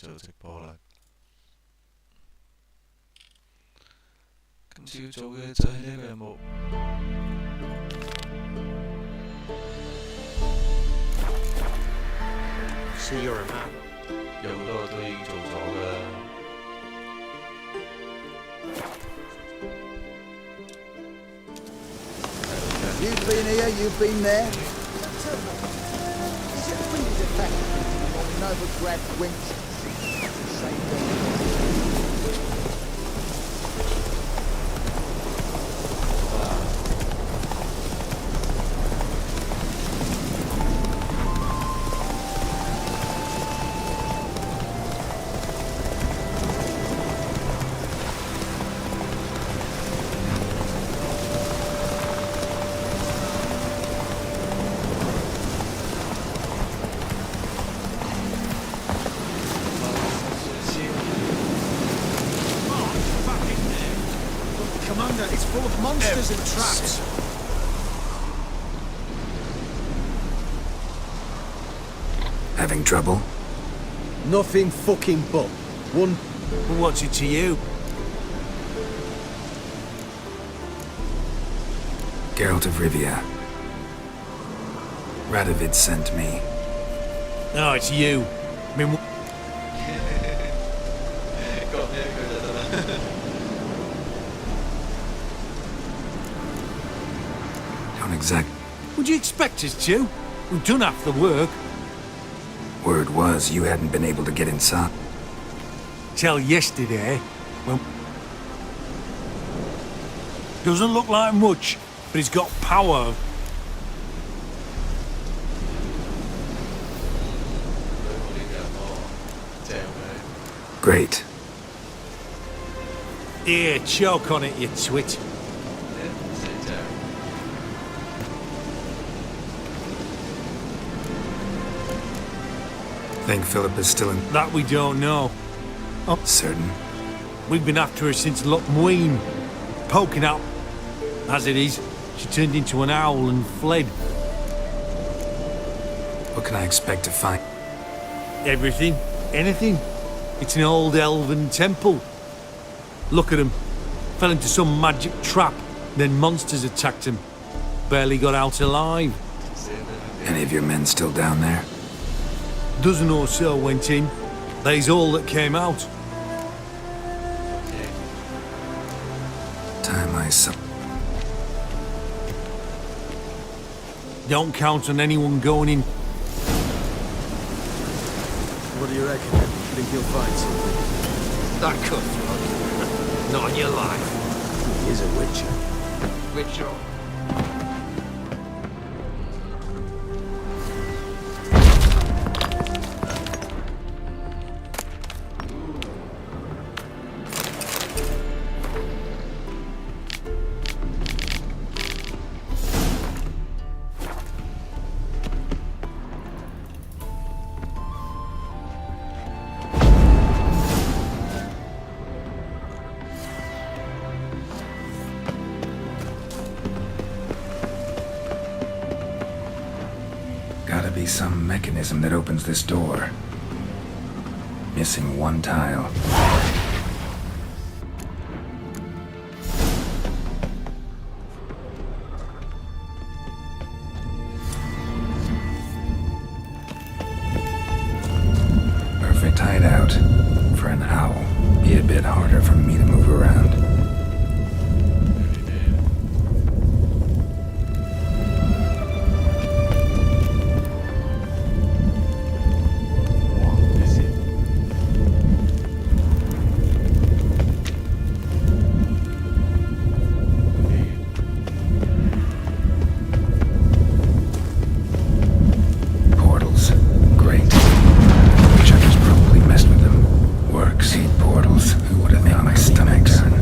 做直播啦。今次要做嘅就係呢個任務。See you're a man。有好多都已經做咗㗎啦。You've been here, you've been there. Is it really the fact that you've never grabbed winch? Commander, it's full of monsters and traps. Having trouble? Nothing fucking but. One. Well, what's it to you? Geralt of Rivia. Radovid sent me. No, it's you. I mean, Don't exact. would you expect us to? We've done half the work. Word was you hadn't been able to get inside. Till yesterday, when... Doesn't look like much, but it's got power. Great. Here, choke on it, you twit. Think Philip is still in... That we don't know. Oh, Certain. we've been after her since Lochmuin. Poking out. As it is, she turned into an owl and fled. What can I expect to find? Everything. Anything. It's an old elven temple. Look at him. Fell into some magic trap. Then monsters attacked him. Barely got out alive. Any of your men still down there? Dozen or so went in. They's all that came out. Time I saw... Don't count on anyone going in. What do you reckon? Think you'll find something? That cutthroat? Not in your life. He is a witcher. Witcher. Gotta be some mechanism that opens this door. Missing one tile. Perfect hideout for an owl. Be a bit harder for me to move around. Portals. Great. Chucker's probably messed with them. Works. Hate portals. Who would have made my stomach turn?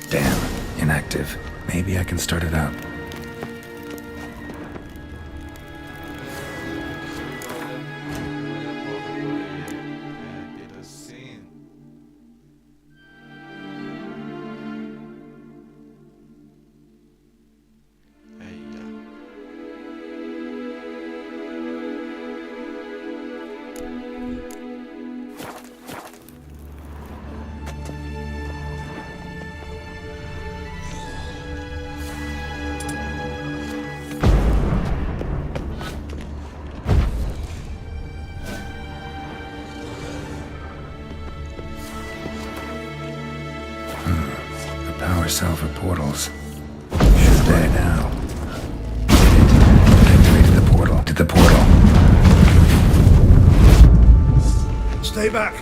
Damn, inactive. Maybe I can start it up. Power cell for portals. Should there now. Activated the portal. Did the portal. Stay back.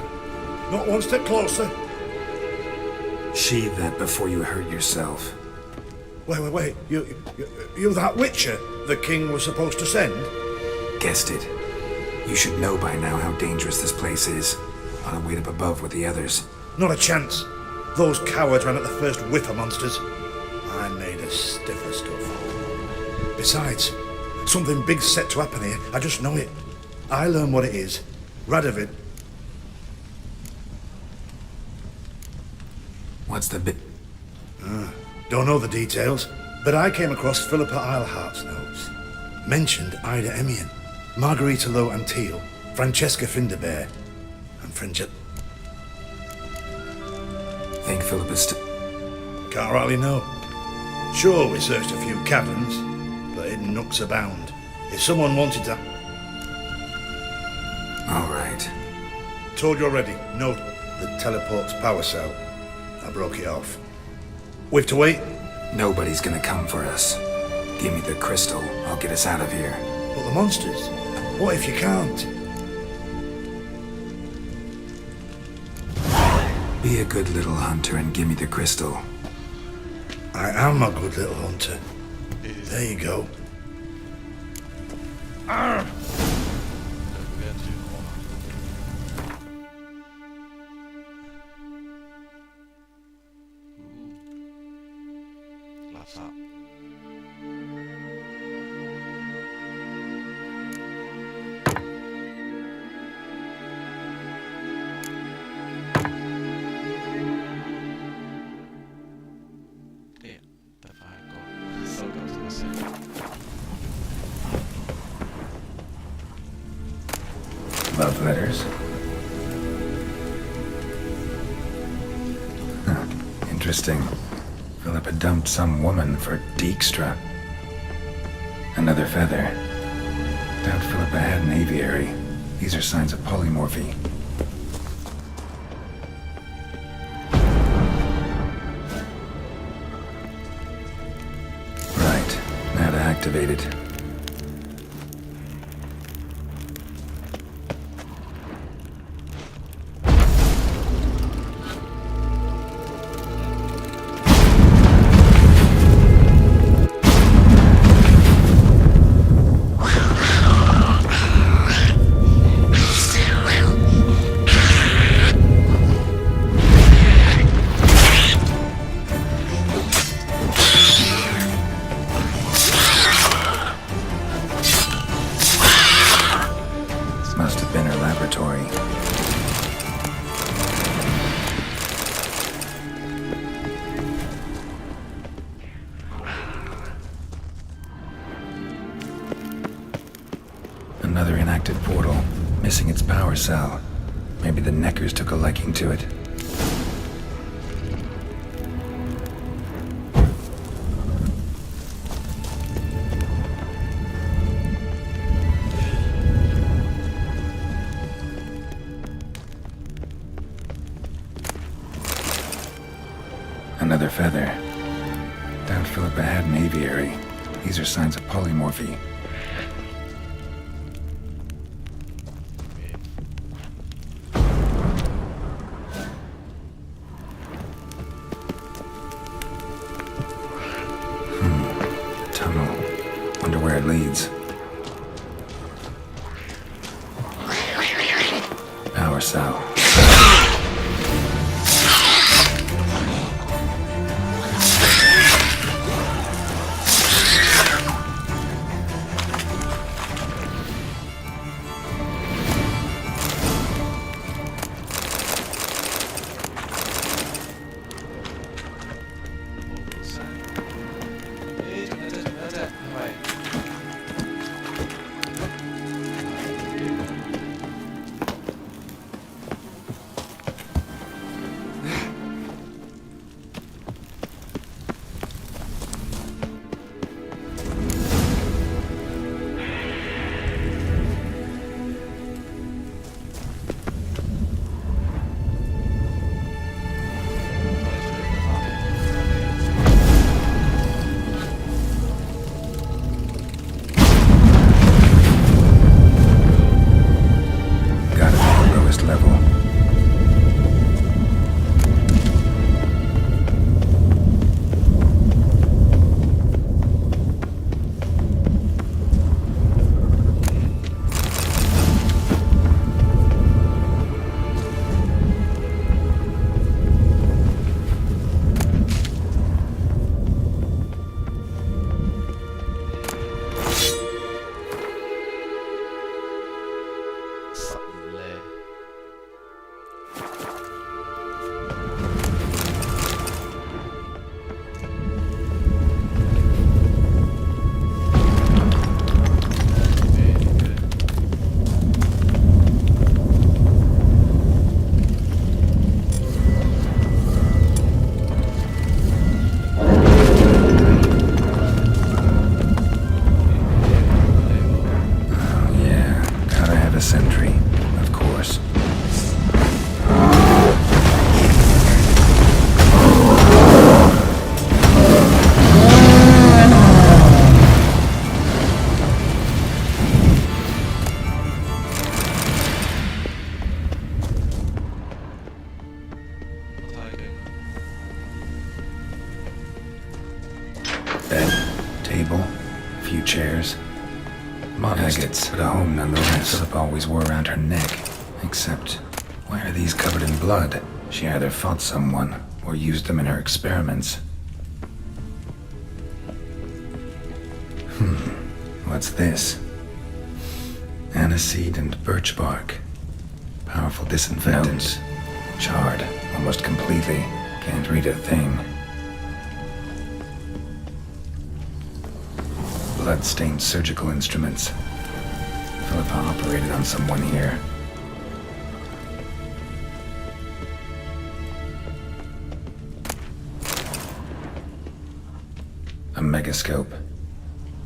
Not one step closer. Sheathe that before you hurt yourself. Wait. You that Witcher the king was supposed to send? Guessed it. You should know by now how dangerous this place is. I'll wait up above with the others. Not a chance. Those cowards ran at the first whiff of monsters. I made a stiffer stuff. Besides, something big's set to happen here. I just know it. I learn what it is. Radovid. What's the bit? Don't know the details, but I came across Philippa Eilhart's notes. Mentioned Ida Emian, Margarita Low Antil, Francesca Finderbear, and Think Philip is still... Can't rightly know. Sure, we searched a few caverns, but hidden nooks abound. If someone wanted to... All right. Told you already, note the teleport's power cell. I broke it off. We've to wait? Nobody's gonna come for us. Give me the crystal. I'll get us out of here. But the monsters? What if you can't? Be a good little hunter and give me the crystal. I am a good little hunter. There you go. Love that. Love letters. Huh. Interesting. Philippa dumped some woman for Dijkstra. Another feather. Doubt Philippa had an aviary. These are signs of polymorphy. Right. Now to activate it. Must have been her laboratory. Another inactive portal, missing its power cell. Maybe the Neckers took a liking to it. Another feather. Doubt Philippa had an aviary. These are signs of polymorphy. Tunnel. Wonder where it leads. Power cell. Bed, table, a few chairs. Modest, but a home nonetheless. Philip always wore around her neck. Except, why are these covered in blood? She either fought someone or used them in her experiments. What's this? Aniseed and birch bark. Powerful disinfectants. Charred, almost completely. Can't read a thing. Blood-stained surgical instruments. Philippa operated on someone here. A megascope.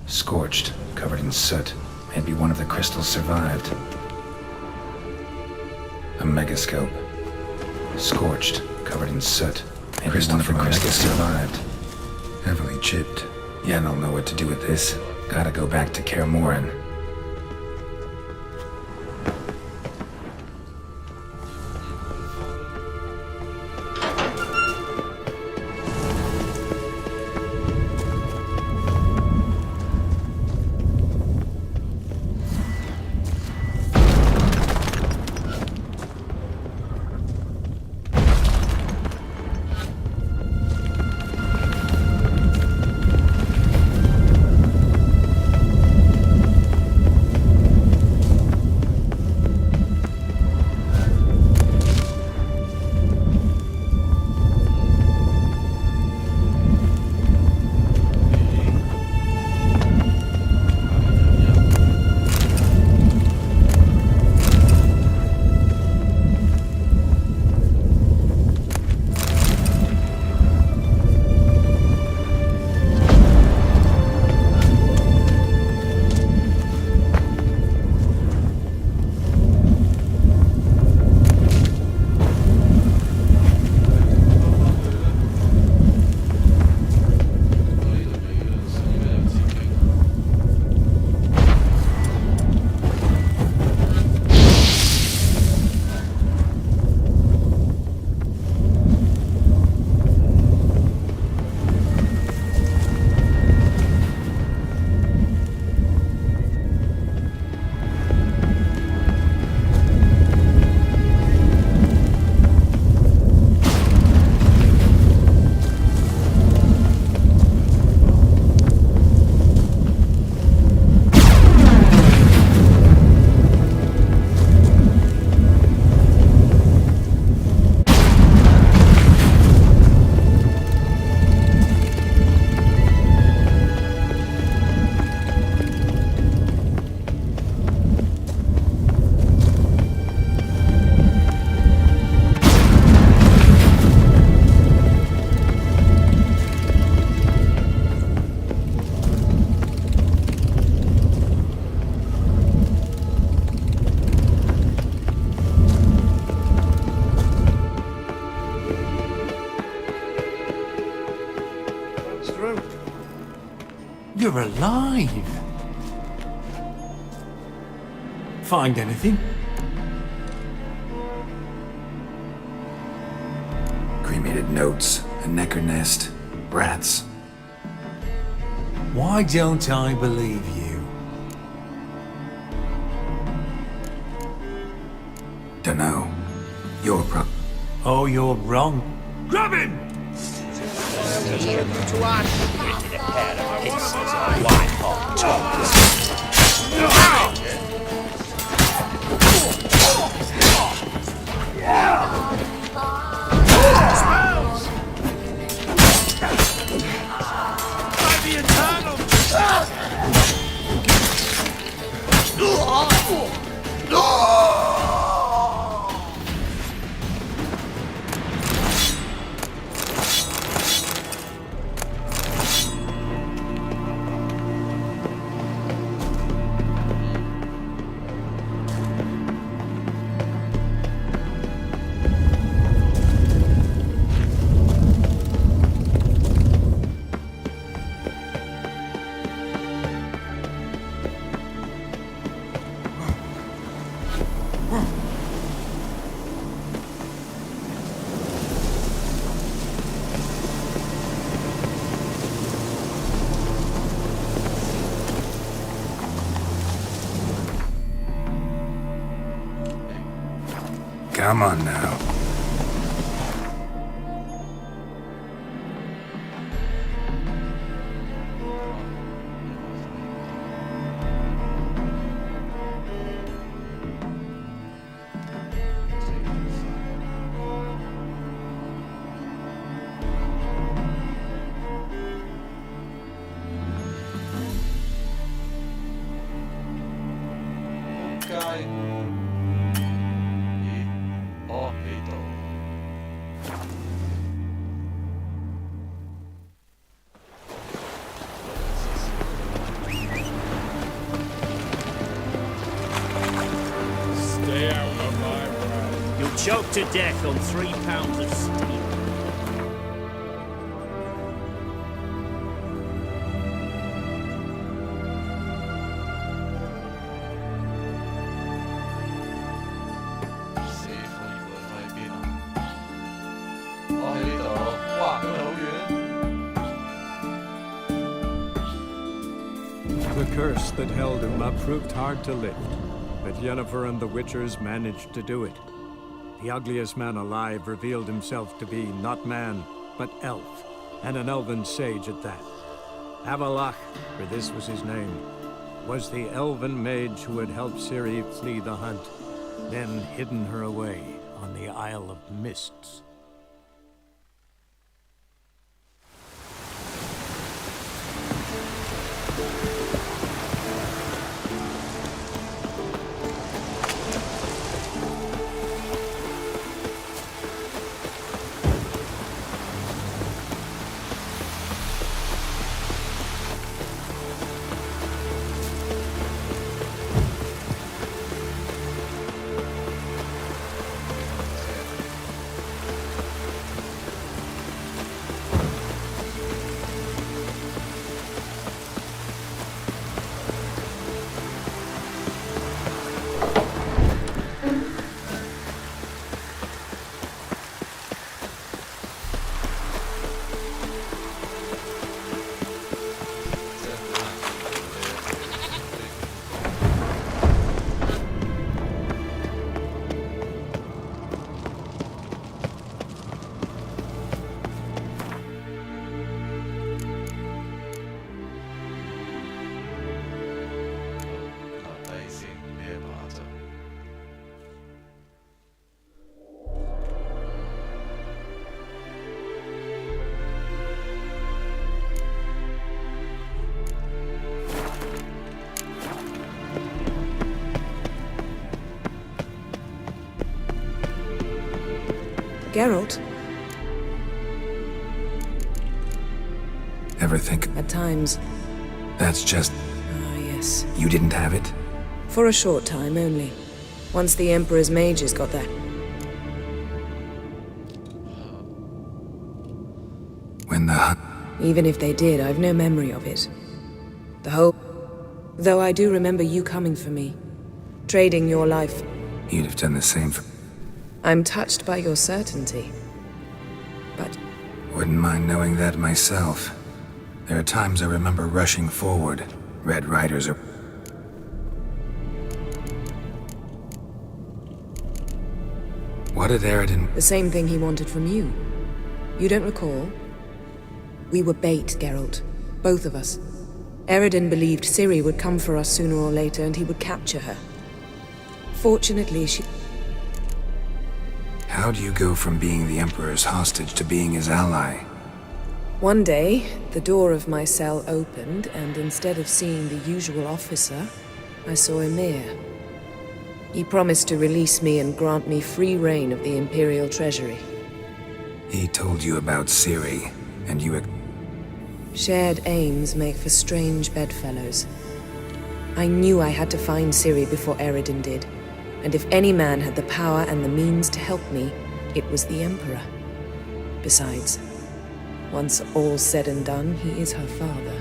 Scorched, covered in soot. Maybe one of the crystals survived. A megascope. Scorched, covered in soot. Maybe one of the crystals survived. Heavily chipped. Yeah, I don't know what to do with this. Gotta go back to Kaer Morhen. You're alive! Find anything? Cremated notes, a necker nest, brats. Why don't I believe you? Dunno. You're Oh, you're wrong. Grab him! Come on now. You'll choke to death on 3 pounds of steel. The curse that held Uma proved hard to lift, but Yennefer and the Witchers managed to do it. The ugliest man alive revealed himself to be not man, but elf, and an elven sage at that. Avalach, for this was his name, was the elven mage who had helped Ciri flee the hunt, then hidden her away on the Isle of Mists. Geralt? Ever think At times. that's just... Ah, yes. you didn't have it? For a short time only. Once the Emperor's mages got that. When the hunt... Even if they did, I've no memory of it. Though I do remember you coming for me. Trading your life. You'd have done the same for... I'm touched by your certainty. But Wouldn't mind knowing that myself. There are times I remember rushing forward. Red Riders are... What did Aridin... the same thing he wanted from you. You don't recall? We were bait, Geralt. Both of us. Eredin believed Ciri would come for us sooner or later and he would capture her. Fortunately, she... How do you go from being the Emperor's hostage to being his ally? One day, the door of my cell opened, and instead of seeing the usual officer, I saw Emir. He promised to release me and grant me free reign of the Imperial Treasury. He told you about Ciri, and you... Shared aims make for strange bedfellows. I knew I had to find Ciri before Eredin did, and if any man had the power and the means to help me, it was the Emperor. Besides, once all's said and done, he is her father.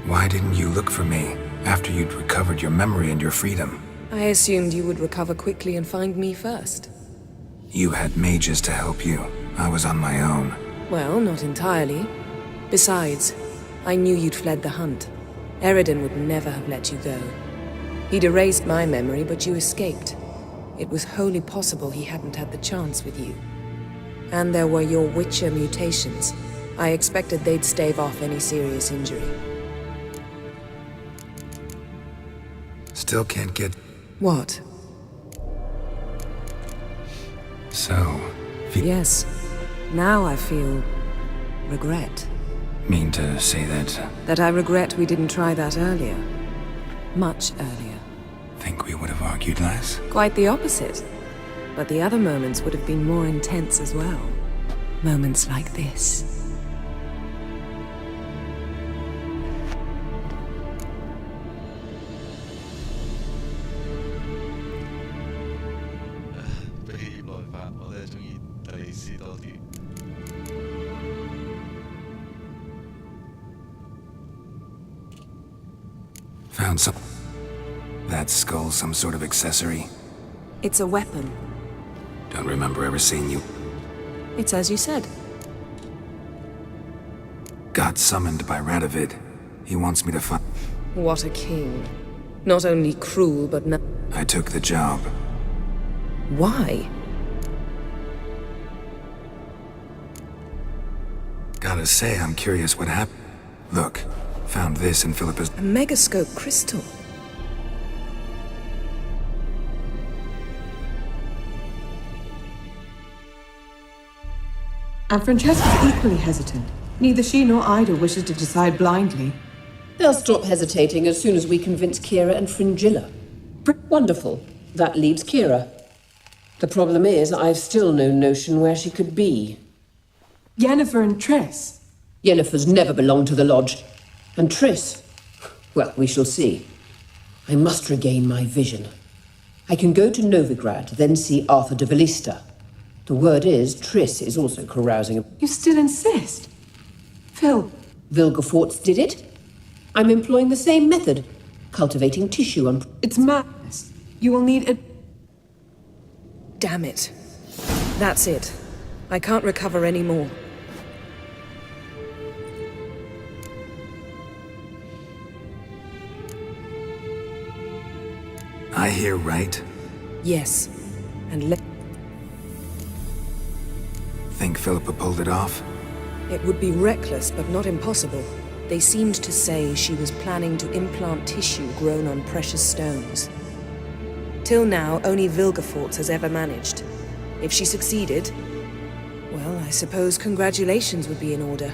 Why didn't you look for me after you'd recovered your memory and your freedom? I assumed you would recover quickly and find me first. You had mages to help you. I was on my own. Well, not entirely. Besides, I knew you'd fled the hunt. Eredin would never have let you go. He'd erased my memory, but you escaped. It was wholly possible he hadn't had the chance with you. And there were your Witcher mutations. I expected they'd stave off any serious injury. Still can't get... What? So... Yes. Now I feel... regret. Mean to say that... That I regret we didn't try that earlier. Much earlier. Think we would have argued less? Quite the opposite. But the other moments would have been more intense as well. Moments like this. Found some... That skull some sort of accessory? It's a weapon. Don't remember ever seeing you... It's as you said. Got summoned by Radovid. He wants me to find... What a king. Not only cruel, but no... I took the job. Why? Gotta say, I'm curious what happened. Look, found this in Philippa's... A megascope crystal. And Francesca's equally hesitant. Neither she nor Ida wishes to decide blindly. They'll stop hesitating as soon as we convince Kira and Fringilla. Wonderful. That leaves Kira. The problem is, I've still no notion where she could be. Yennefer and Triss. Yennefer's never belonged to the Lodge. And Triss... well, we shall see. I must regain my vision. I can go to Novigrad, then see Arthur de Valista. The word is, Triss is also carousing. You still insist? Phil... Vilgefortz did it. I'm employing the same method. Cultivating tissue and... It's madness. You will need a... Damn it. That's it. I can't recover any more. I hear right? Yes. And Think Philippa pulled it off? it would be reckless, but not impossible. They seemed to say she was planning to implant tissue grown on precious stones. Till now, only Vilgefortz has ever managed. If she succeeded, well, I suppose congratulations would be in order.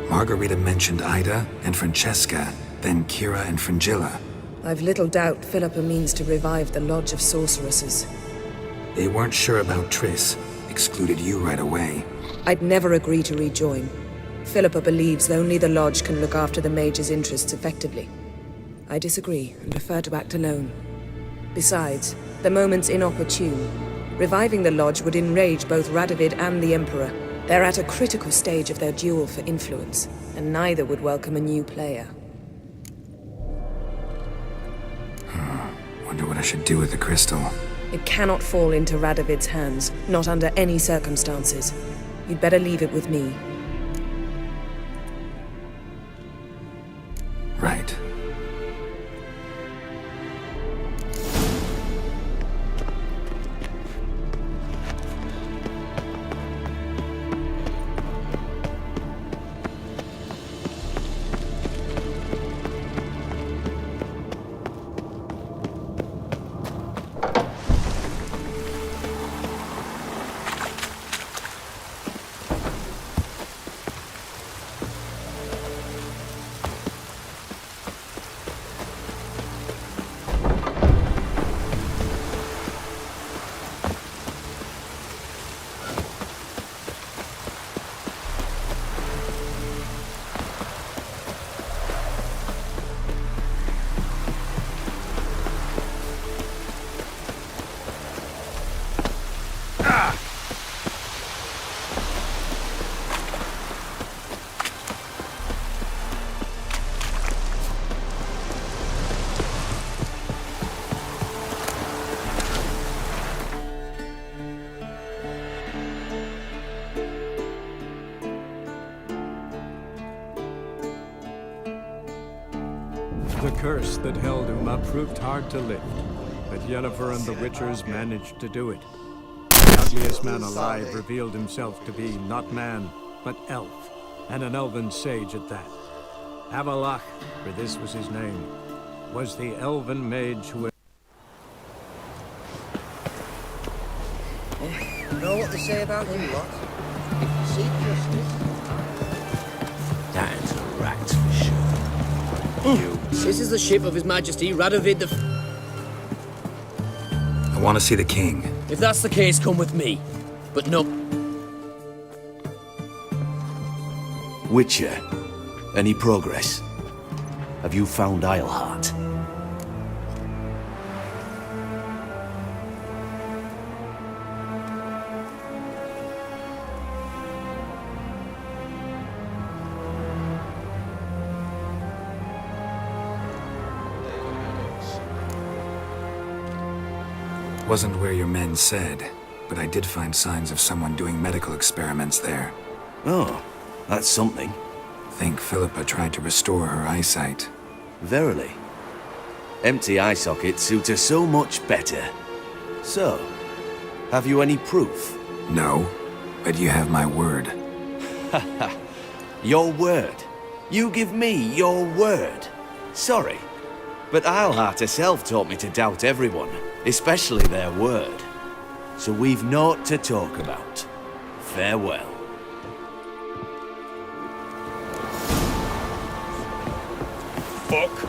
Margarita mentioned Ida and Francesca, then Kira and Fringilla. I've little doubt Philippa means to revive the Lodge of Sorceresses. They weren't sure about Triss, excluded you right away. I'd never agree to rejoin. Philippa believes only the Lodge can look after the Mage's interests effectively. I disagree and prefer to act alone. Besides, the moment's inopportune. Reviving the Lodge would enrage both Radovid and the Emperor. They're at a critical stage of their duel for influence, and neither would welcome a new player. Wonder what I should do with the crystal. It cannot fall into Radovid's hands, not under any circumstances. You'd better leave it with me. Right. The curse that held Uma proved hard to lift, but Yennefer and the Witchers managed to do it. The ugliest man alive revealed himself to be not man, but elf, and an elven sage at that. Avalach, for this was his name, was the elven mage who had... You know what they say about you lot? If you seek justice... That is a rat for sure. This is the ship of His Majesty Radovid the... I want to see the king. If that's the case, come with me. But no... Witcher, any progress? Have you found Eilhart? Wasn't where your men said, but I did find signs of someone doing medical experiments there. Oh, that's something. Think Philippa tried to restore her eyesight. Verily. Empty eye sockets suit her so much better. So, have you any proof? No, but you have my word. Haha. Your word? You give me your word? Sorry, but Eilhart herself taught me to doubt everyone, especially their word. So we've naught to talk about. Farewell. Fuck.